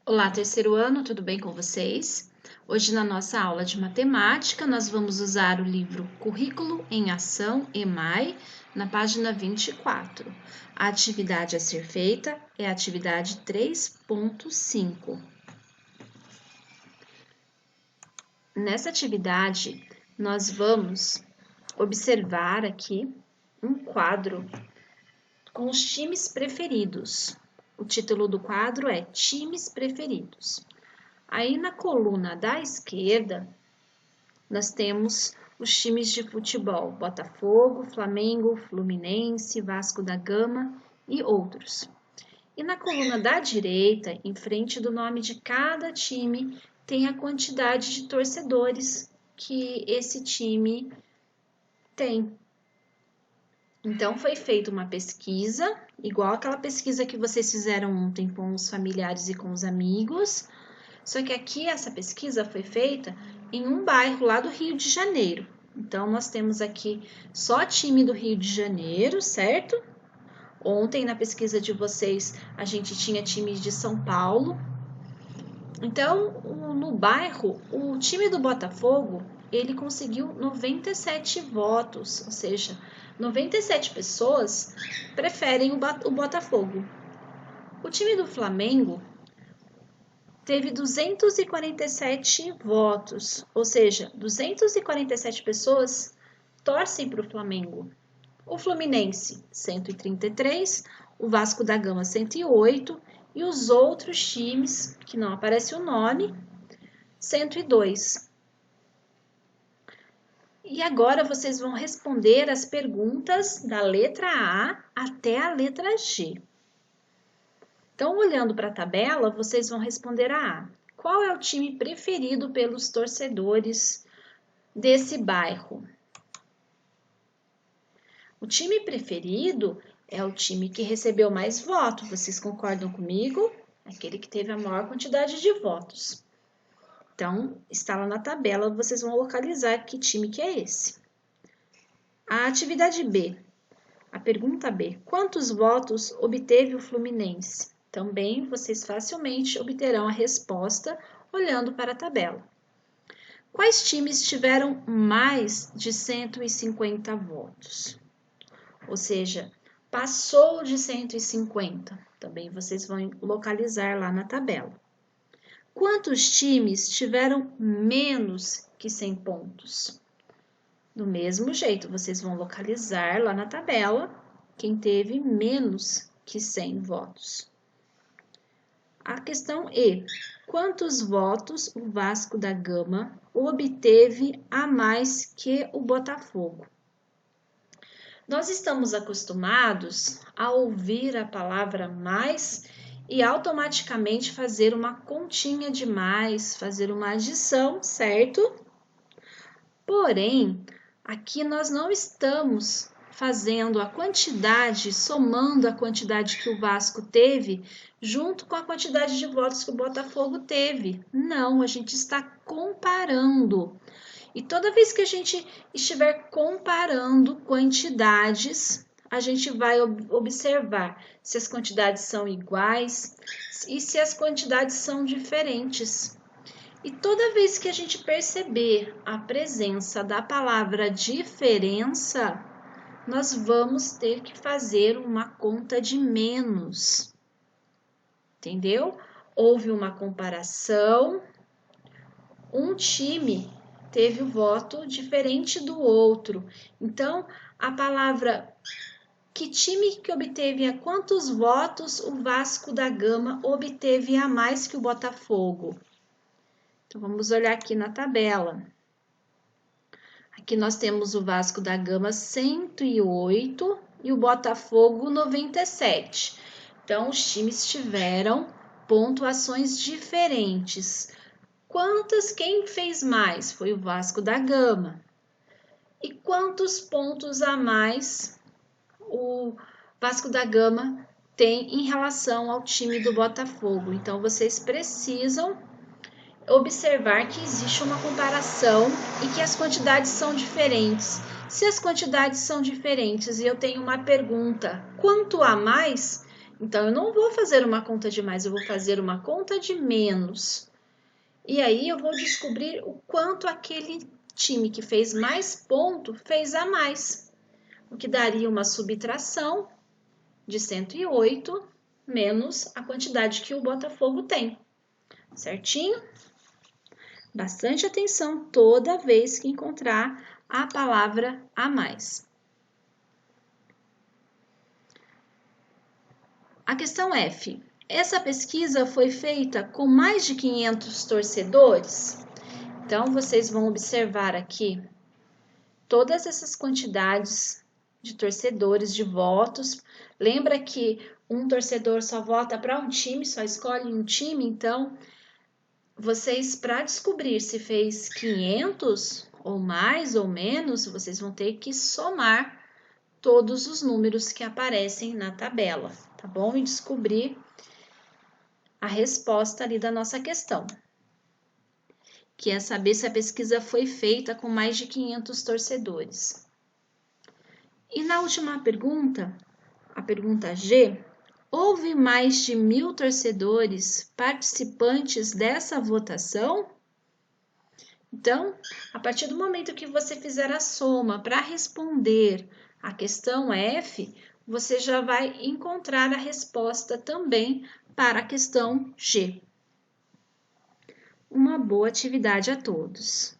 Olá, terceiro ano, tudo bem com vocês? Hoje, na nossa aula de matemática, nós vamos usar o livro Currículo em Ação, EMAI, na página 24. A atividade a ser feita é a atividade 3.5. Nessa atividade, nós vamos observar aqui um quadro com os times preferidos. O título do quadro é Times Preferidos. Aí na coluna da esquerda, nós temos os times de futebol: Botafogo, Flamengo, Fluminense, Vasco da Gama e outros. E na coluna da direita, em frente do nome de cada time, tem a quantidade de torcedores que esse time tem. Então, foi feita uma pesquisa, igual aquela pesquisa que vocês fizeram ontem com os familiares e com os amigos. Só que aqui essa pesquisa foi feita em um bairro lá do Rio de Janeiro. Então, nós temos aqui só time do Rio de Janeiro, certo? Ontem, na pesquisa de vocês, a gente tinha times de São Paulo. Então, no bairro, o time do Botafogo, ele conseguiu 97 votos, ou seja, 97 pessoas preferem o Botafogo. O time do Flamengo teve 247 votos, ou seja, 247 pessoas torcem para o Flamengo. O Fluminense, 133, o Vasco da Gama, 108 e os outros times, que não aparece o nome, 102. E agora vocês vão responder as perguntas da letra A até a letra G. Então, olhando para a tabela, vocês vão responder a A. Qual é o time preferido pelos torcedores desse bairro? O time preferido é o time que recebeu mais votos. Vocês concordam comigo? Aquele que teve a maior quantidade de votos. Então, está lá na tabela, vocês vão localizar que time que é esse. A atividade B. A pergunta B. Quantos votos obteve o Fluminense? Também vocês facilmente obterão a resposta olhando para a tabela. Quais times tiveram mais de 150 votos? Ou seja, passou de 150. Também vocês vão localizar lá na tabela. Quantos times tiveram menos que 100 pontos? Do mesmo jeito, vocês vão localizar lá na tabela quem teve menos que 100 votos. A questão E. Quantos votos o Vasco da Gama obteve a mais que o Botafogo? Nós estamos acostumados a ouvir a palavra mais e automaticamente fazer uma continha de mais, fazer uma adição, certo? Porém, aqui nós não estamos fazendo a quantidade, somando a quantidade que o Vasco teve, junto com a quantidade de votos que o Botafogo teve. Não, a gente está comparando. E toda vez que a gente estiver comparando quantidades, a gente vai observar se as quantidades são iguais e se as quantidades são diferentes. E toda vez que a gente perceber a presença da palavra diferença, nós vamos ter que fazer uma conta de menos. Entendeu? Houve uma comparação, um time teve o voto diferente do outro. Então, a palavra que time que obteve a quantos votos o Vasco da Gama obteve a mais que o Botafogo? Então, vamos olhar aqui na tabela. Aqui nós temos o Vasco da Gama 108 e o Botafogo 97. Então, os times tiveram pontuações diferentes. Quem fez mais? Foi o Vasco da Gama. E quantos pontos a mais o Vasco da Gama tem em relação ao time do Botafogo? Então, vocês precisam observar que existe uma comparação e que as quantidades são diferentes. Se as quantidades são diferentes e eu tenho uma pergunta, quanto a mais? Então, eu não vou fazer uma conta de mais, eu vou fazer uma conta de menos. E aí, eu vou descobrir o quanto aquele time que fez mais ponto fez a mais. O que daria uma subtração de 108 menos a quantidade que o Botafogo tem. Certinho? Bastante atenção toda vez que encontrar a palavra a mais. A questão F. Essa pesquisa foi feita com mais de 500 torcedores? Então, vocês vão observar aqui todas essas quantidades de torcedores, de votos. Lembra que um torcedor só vota para um time, só escolhe um time? Então, vocês, para descobrir se fez 500 ou mais ou menos, vocês vão ter que somar todos os números que aparecem na tabela, tá bom? E descobrir a resposta ali da nossa questão, que é saber se a pesquisa foi feita com mais de 500 torcedores. E na última pergunta, a pergunta G, houve mais de 1.000 torcedores participantes dessa votação? Então, a partir do momento que você fizer a soma para responder a questão F, você já vai encontrar a resposta também para a questão G. Uma boa atividade a todos!